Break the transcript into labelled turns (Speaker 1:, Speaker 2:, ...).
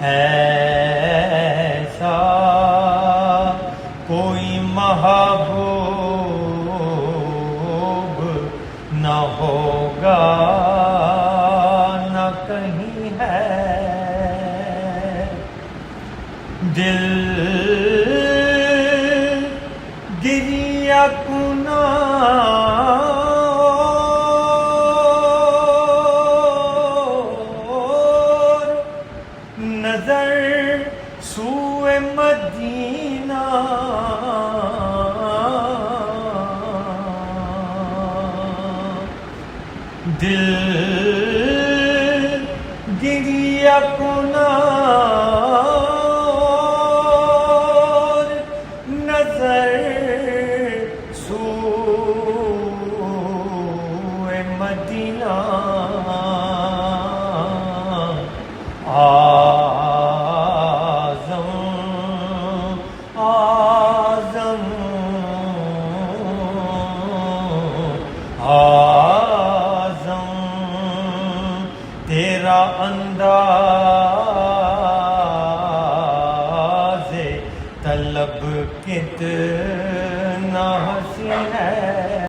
Speaker 1: ایسا کوئی محبوب نہ ہوگا نہ کہیں ہے، دل گریہ کنا نظر سوئے مدینہ، دل گریہ کنا نظر سوئے مدینہ، آزم تیرا انداز طلب کتنا حسین ہے۔